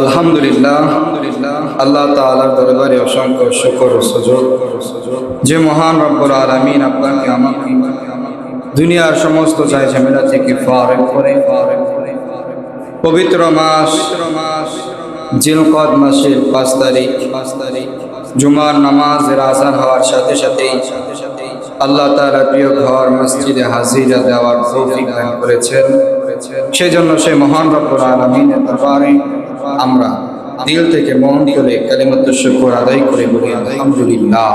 আলহামদুলিল্লাহ, আল্লাহ তাআলার দরবারে অসংখ্য শুকর ও সুজুদ যে মহান রব্বুল আলামিন আপনাকে আমাকে দুনিয়ার সমস্ত যায় ঝামেলা থেকে ফারেক করে পবিত্র মাস জিলকদ মাসের 5 তারিখ জুমার নামাজের আযান হওয়ার সাথে সাথেই আল্লাহ তাআলা প্রিয় ঘর মসজিদে হাজিরা দেওয়ার তৌফিক দান করেছেন। সেজন্য সেই মহান রব্বুল আলামিনের দরবারে আমরা দিল থেকে মন করে কালিমাতুশ শুকর আদায় করে বলি আলহামদুলিল্লাহ।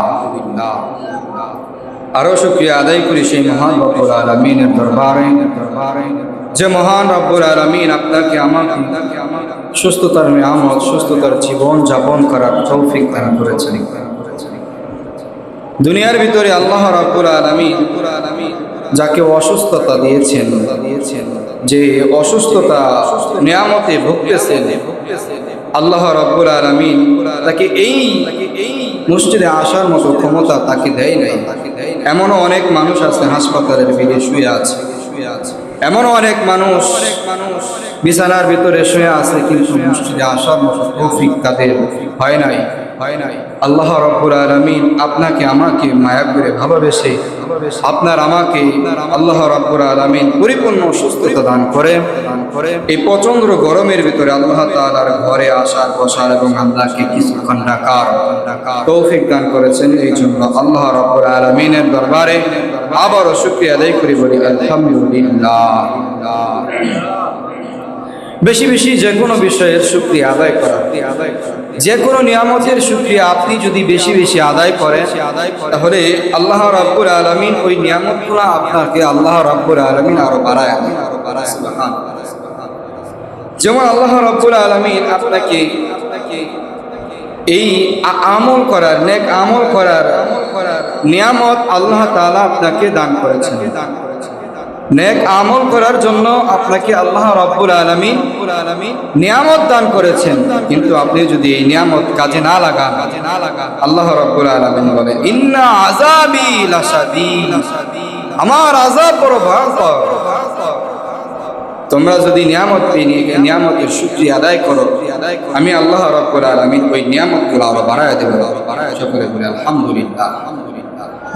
আরো শুকরিয়া আদায় করি সেই মহান রব্বুল আলামিনের দরবারে যে মহান রব্বুল আলামিন আপনাকে আমাকে সুস্থতার নিয়ামত, সুস্থতার জীবন যাপন করার তৌফিক দান করেছেন। দুনিয়ার ভিতরে আল্লাহ রাব্বুল আলামিন যাকে অসুস্থতা দিয়েছেন, যে অসুস্থতা নিয়ামতে ভুগতেছেন, আল্লাহ রাব্বুল আলামিন তাকে এই মসজিদে আসার মতো ক্ষমতা তাকে দেয় নাই। এমনও অনেক মানুষ আছে হাসপাতালের বেডে শুয়ে আছে, এমনও অনেক মানুষ বিছানার ভিতরে শুয়ে আছে, কিন্তু মসজিদে আসার মতো তৌফিক তাদের হয় নাই। আল্লাহ রাব্বুল আলামিন আপনাকে আমাকে মায়া করে ভালোবেসে আপনার আমাকে আল্লাহ রাব্বুল আলামিন পরিপূর্ণ সুস্থতা দান করে এই প্রচন্ড গরমের ভিতরে আল্লাহ তাআলার ঘরে আসার বসার এবং আল্লাহকে কিছুক্ষণ ডাকার তৌফিক দান করেছেন। এই জন্য আল্লাহ রাব্বুল আলামিনের দরবারে আবারও শুকরিয়া আদায় করি, বলি আলহামদুলিল্লাহ। বেশি বেশি যে কোনো বিষয়ের শুকরিয়া আদায় করা, যে কোনো নিয়ামতের শুকরিয়া আপনি যদি বেশি বেশি আদায় করেন, তাহলে আল্লাহ রাব্বুল আলামিন ওই নিয়ামতগুলো আপনাকে আল্লাহ রাব্বুল আলামিন আরো বাড়ায়। যেমন আল্লাহ রাব্বুল আলামিন আপনাকে এই আমল করার, নেক আমল করার নিয়ামত আল্লাহ তাআলা আপনাকে দান করেছেন। নেক আমল করার জন্য আপনাকে আল্লাহ রাব্বুল আলামিন নিয়ামত দান করেছেন, কিন্তু আপনি যদি এই নিয়ামত কাজে না লাগান, আল্লাহ রাব্বুল আলামিন বলেন ইন্না আযাবি লাশাদীদ, আমার আযাব বড় ভয়ঙ্কর। তোমরা যদি নিয়ামত পেয়ে নিয়ামতের শুকরিয়া আদায় করো, আমি আল্লাহ রাব্বুল আলামিন ওই নিয়ামতগুলো আরো বাড়ায় দেব। সকলে বলে আলহামদুলিল্লাহ।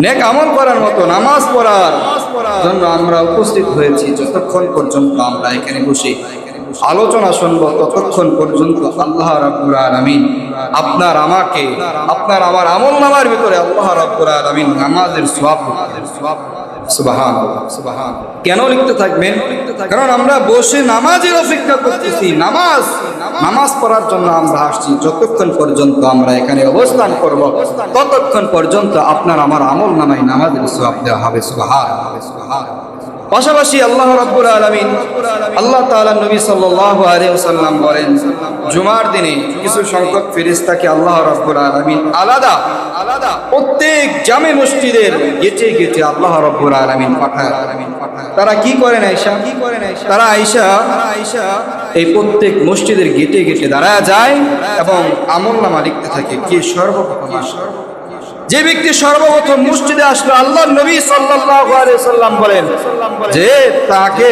নেক আমল করার মতো নামাজ পড়ার জন্য আমরা উপস্থিত হয়েছি। যতক্ষণ পর্যন্ত আমরা এখানে বসে আলোচনা শুনব, ততক্ষণ পর্যন্ত আল্লাহ রাব্বুল আলামিন আপনার আমাকে, আপনার আমার আমলনামার ভিতরে আল্লাহ রাব্বুল আলামিন নামাজের সওয়াব সুবহানাল্লাহ। কেন লিখতে থাকবেন? কারণ আমরা বসে নামাজের অপেক্ষা করতেছি। নামাজ পড়ার জন্য আমরা আসছি। যতক্ষণ পর্যন্ত আমরা এখানে অবস্থান করব, ততক্ষণ পর্যন্ত আপনার আমার আমল নামায় নামাজের সওয়াব দেওয়া হবে। সুবহানাল্লাহ। পাশাপাশি আল্লাহ রাব্বুল আলামিন, আল্লাহ তাআলা নবী সাল্লাল্লাহু আলাইহি ওয়াসাল্লাম বলেন, জুমার দিনে কিছু সংখ্যক ফেরেশতাকে আল্লাহ রাব্বুল আলামিন আলাদা প্রত্যেক জামে মসজিদের গেটে গেটে আল্লাহ রাব্বুল আলামিন পাঠায়। তারা কি করেন আয়েশা? তারা আয়েশা এই প্রত্যেক মসজিদের গেটে গেটে দাঁড়ায় যায় এবং আমলনামা লিখতে থাকে। কে সর্বপ্রথম আসলো? যে ব্যক্তি সর্বপ্রথম মসজিদে আসলো, আল্লাহর নবী সাল্লাল্লাহু আলাইহি সাল্লাম বলেন যে তাকে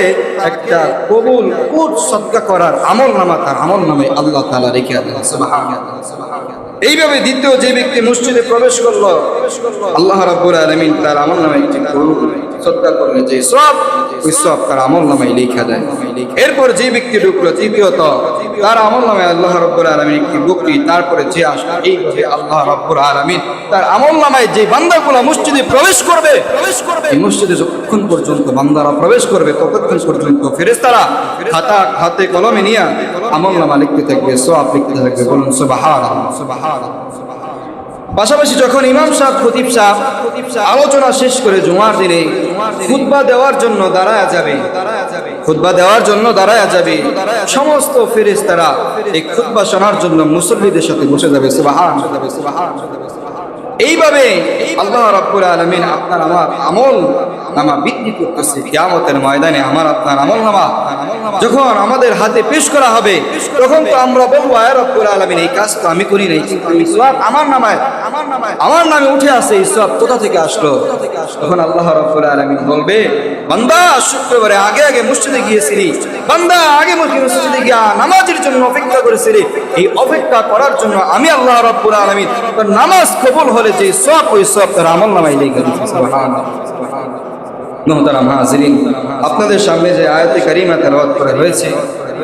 একটা কবুল কুট সদকা করার আমলনামা, তার আমলনামায় আল্লাহ তাআলা রেখে দেন। সুবহানাল্লাহ। এইভাবে দ্বিতীয় যে ব্যক্তি মসজিদে প্রবেশ করলো, আল্লাহ রাব্বুল আলামিন তার আমলনামায় একটি গরু সদকা করলে যে সওয়াব, ওই সওয়াব তার আমলনামায় লেখা দেয়। এরপর যে ব্যক্তি ঢুকলো, তৃতীয়ত তার আমলনামায় আল্লাহ রাব্বুল আলামিন একটি বকরি, তারপরে যে আসলো, এইভাবে আল্লাহ রাব্বুল আলামিন তার আমলনামায় যে বান্দাগুলো মসজিদে প্রবেশ করবে, এই মসজিদে যতক্ষণ পর্যন্ত বান্দারা প্রবেশ করবে, ততক্ষণ পর্যন্ত ফেরেশতারা খাতা হাতে কলমে নিয়ে আমলনামা লিখতে থাকবে, সওয়াব লিখতে থাকবে। বলুন সুবহানাল্লাহ। পাশাপাশি যখন ইমাম সাহেব, খতিব সাহেব আলোচনা শেষ করে জুমার দিনে খুতবা দেওয়ার জন্য দাঁড়ায়া যাবে, সমস্ত ফেরেশতারা এই খুতবা শোনার জন্য মুসল্লিদের সাথে বসে যাবে। সুবহানাল্লাহ। এইভাবে আল্লাহ রাব্বুল আলামিন আপনার আমার আমল নামা বৃদ্ধি করতেছে। কিয়ামতের ময়দানে আমার আপনার আমল নামা যখন আমাদের হাতে পেশ করা হবে, তখন তো আমরা বলবো, আয় রাব্বুল আলামিন, এই কাজ তো আমি করি নাই, কিন্তু আমি সওয়াব আমার আমার নামে উঠে আসে, এই সব কোথা থেকে আসলো? তখন আল্লাহ রাব্বুল আলামিন বলবে, বান্দা শুক্রবারে আগে আগে মসজিদে গিয়েছিলি, বান্দা আগে মসজিদে গিয়া নামাজের জন্য অপেক্ষা করেছিলি, এই অপেক্ষা করার জন্য আমি আল্লাহ রাব্বুল আলামিন তোর নামাজ কবুল হলে যে সব, ওই সব তোর আমল নামায় লিখে দিয়েছি। সুবহানাল্লাহ। মুহতারাম হাজিরিন, আপনাদের সামনে যে আয়াতে কারিমা তেলাওয়াত করা হয়েছে,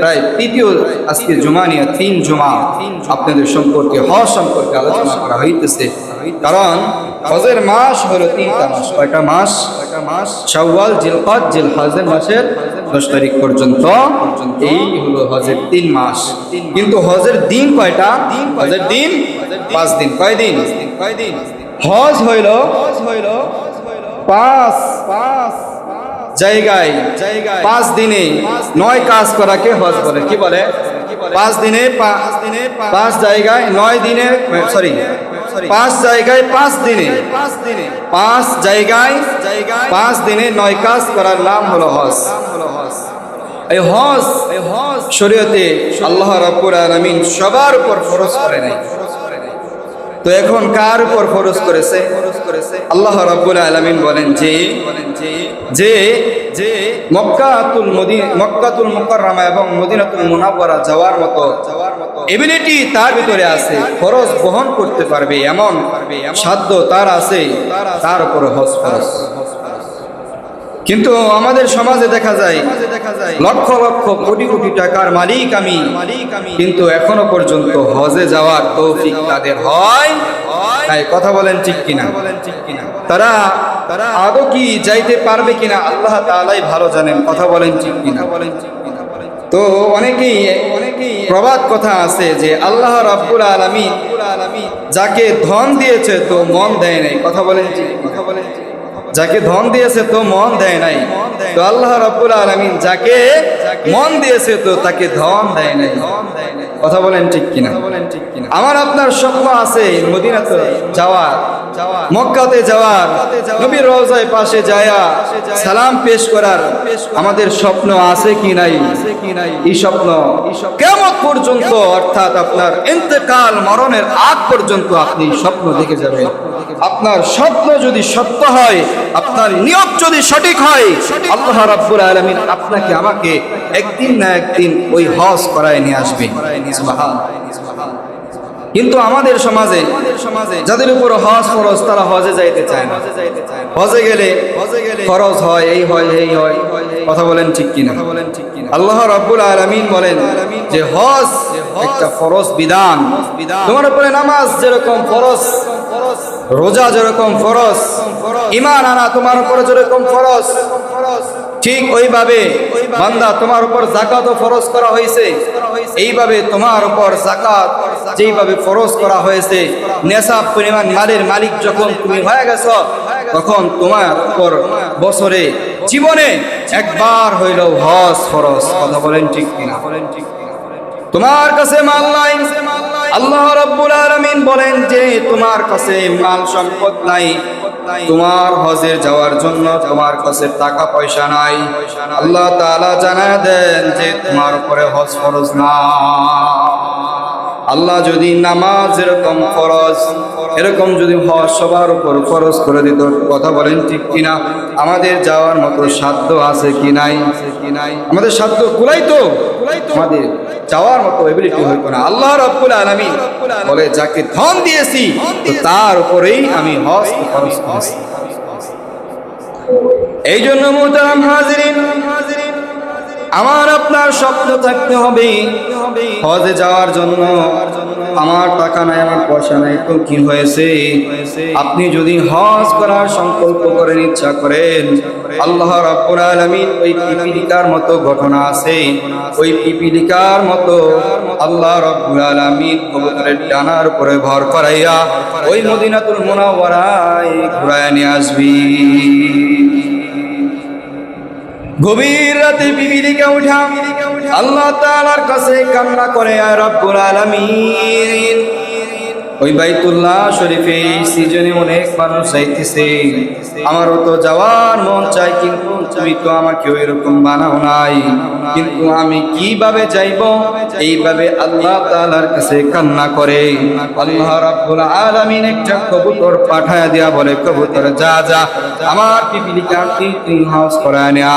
প্রায় তৃতীয় আজকে জুমা নিয়ে 3 জুমা আপনাদের সম্পর্কে, হজ সম্পর্কে আলোচনা করা হইতেছে। কারণ হজের মাস হলো 3টা মাস। কয়টা মাস? শাওয়াল, জিলকদ, জিলহজের মাসের 10 তারিখ পর্যন্ত এই হলো হজের 3 মাস। কিন্তু হজের দিন কয়টা? হজের দিন 5 দিন। কয় দিন? হজ হইল 5 জায়গায় 5 দিনে 9 কাজ করাকে হজ বলে। কি বলে? 5 দিনে 5 জায়গায় 9 দিনে, সরি 5 জায়গায় 5 দিনে, 5 জায়গায় 5 দিনে 9 কাজ করার নাম হলো হজ। এই হজ শরীয়তে আল্লাহ রাব্বুল আলামিন সবার উপর ফরজ করে নাই। তো এখন কার উপর ফরজ করেছে? আল্লাহ রাব্বুল আলামিন বলেন যে মক্কাতুল মুকাররমা এবং মদিনাতুল মুনাওয়ারা যাওয়ার মতো এবিলিটি তার ভিতরে আছে, ফরজ বহন করতে পারবে এমন সাধ্য তার আছে, তার উপর হজ ফরজ। কিন্তু আমাদের সমাজে দেখা যায় লক্ষ লক্ষ কোটি কোটি টাকার মালিক আমি, কিন্তু এখনো পর্যন্ত হজে যাওয়ার তৌফিক তাদের হয় তাই। কথা বলেন ঠিক কিনা? তারা আদৌ কি যাইতে পারবে কিনা আল্লাহ তাআলাই ভালো জানেন। কথা বলেন ঠিক কিনা? তো অনেকেই প্রবাদ কথা আছে যে আল্লাহ রাব্বুল আলামিন যাকে ধন দিয়েছে তো মন দেয় নাই। কথা বলেন ঠিক? যাকে ধন দিয়েছে তো মন দেয় নাই, তো আল্লাহ রাব্বুল আলামিন যাকে মন দিয়েছে তো তাকে ধন দেয় নাই। কথা বলেন ঠিক কিনা? আমার আপনার স্বপ্ন আছে মদিনাতে যাওয়ার, মক্কাতে যাওয়ার, নবীর রওজায় পাশে যায়া সালাম পেশ করার আমাদের স্বপ্ন আছে কি নাই? এই স্বপ্ন কিয়ামত পর্যন্ত, অর্থাৎ আপনার ইন্তেকাল, মরণের আগ পর্যন্ত আপনি স্বপ্ন দেখে যাবেন। আপনার স্বপ্ন যদি সত্য হয়, আপনার নিয়ত যদি সঠিক হয়, আল্লাহ রাব্বুল আলামিন আপনাকে আমাকে একদিন না একদিন ওই হজ করায় নিয়ে আসবে। সুবহানাল্লাহ। কিন্তু আমাদের সমাজে যাদের উপর হজ ফরজ, তারা হজে যাইতে চায় না। হজে গেলে ফরজ হয়, এই হয়, এই হয়। কথা বলেন ঠিক কিনা? আল্লাহ রাব্বুল আলামিন বলেন যে হজ একটা ফরজ বিধান। তোমার উপরে নামাজ যেরকম ফরজ, রোজা যেরকম ফরজ, ঈমান আনা তোমার উপরে যেরকম ফরজ, ঠিক ওইভাবে বান্দা তোমার উপর যাকাতও ফরজ করা হয়েছে। এইভাবে তোমার উপর যাকাত যেইভাবে ফরজ করা হয়েছে, নেশাব পরিমাণ মালের মালিক যখন তুমি হয়ে গেছো, তখন তোমার উপর বছরে জীবনে একবার হইল হজ ফরজ। কথা বলেন ঠিক কিনা? তোমার কাছে মাল নাই, আল্লাহ রাব্বুল আলামিন বলেন যে তোমার কাছে মাল সম্পদ নাই, তোমার হজে যাওয়ার জন্য তোমার কাছে টাকা পয়সা নাই, আল্লাহ তাআলা জানায় দেন যে তোমার উপরে হজ ফরজ না। আল্লাহ যদি নামাজ এরকম ফরজ, এরকম যদি হজ সবার উপর ফরজ করে দিত, কথা বলেন ঠিক কিনা? আমাদের যাওয়ার মতো সাধ্য আছে কি নাই? আমাদের সাধ্য কুলাইতো, আমাদের যাওয়ার মতো এবিলিটি হইতো না। আল্লাহ রাব্বুল আলামিন বলে যাকে ধন দিয়েছি তো তার উপরেই আমি হজ ফরজ করেছি। এই জন্য মুহতারাম হাজিরিন, আমার আপনার স্বপ্ন থাকতে হবে হজে যাওয়ার জন্য। আমার টাকা নাই, আমার পয়সা নাই, তো কি হয়েছে? আপনি যদি হজ করার সংকল্প করেন, ইচ্ছা করেন, আল্লাহ রাব্বুল আলামিন ওই পিপীলিকার মতো ঘটনা আছে, ওই পিপীলিকার মতো আল্লাহ রাব্বুল আলামিন কবুতরের ডানার উপরে ভর করাইয়া ওই মদিনাতুল মুনাওয়ারায় ঘুরায় নিয়ে আসবি। গভীর রাতে পিপীলিকা উঠা আল্লাহ তাআলার কাছে কান্না করে, আয় রব্বুল আলামিন, ওই বাইতুল্লাহ শরীফে এই সিজনে অনেক মানুষ যাইতেছে, আমারও তো যাওয়ার মন চাই, কিন্তু তুমি তো আমাকে ওই রকম বানাও নাই, কিন্তু আমি কিভাবে যাইব? এইভাবে আল্লাহ তাআলার কাছে কান্না করে। আল্লাহ রাব্বুল আলামিন একটা কবুতর পাঠায়া দিয়া বলে, কবুতর যা যা আমার পিপিলিকা তুই হাউস করায় নেয়।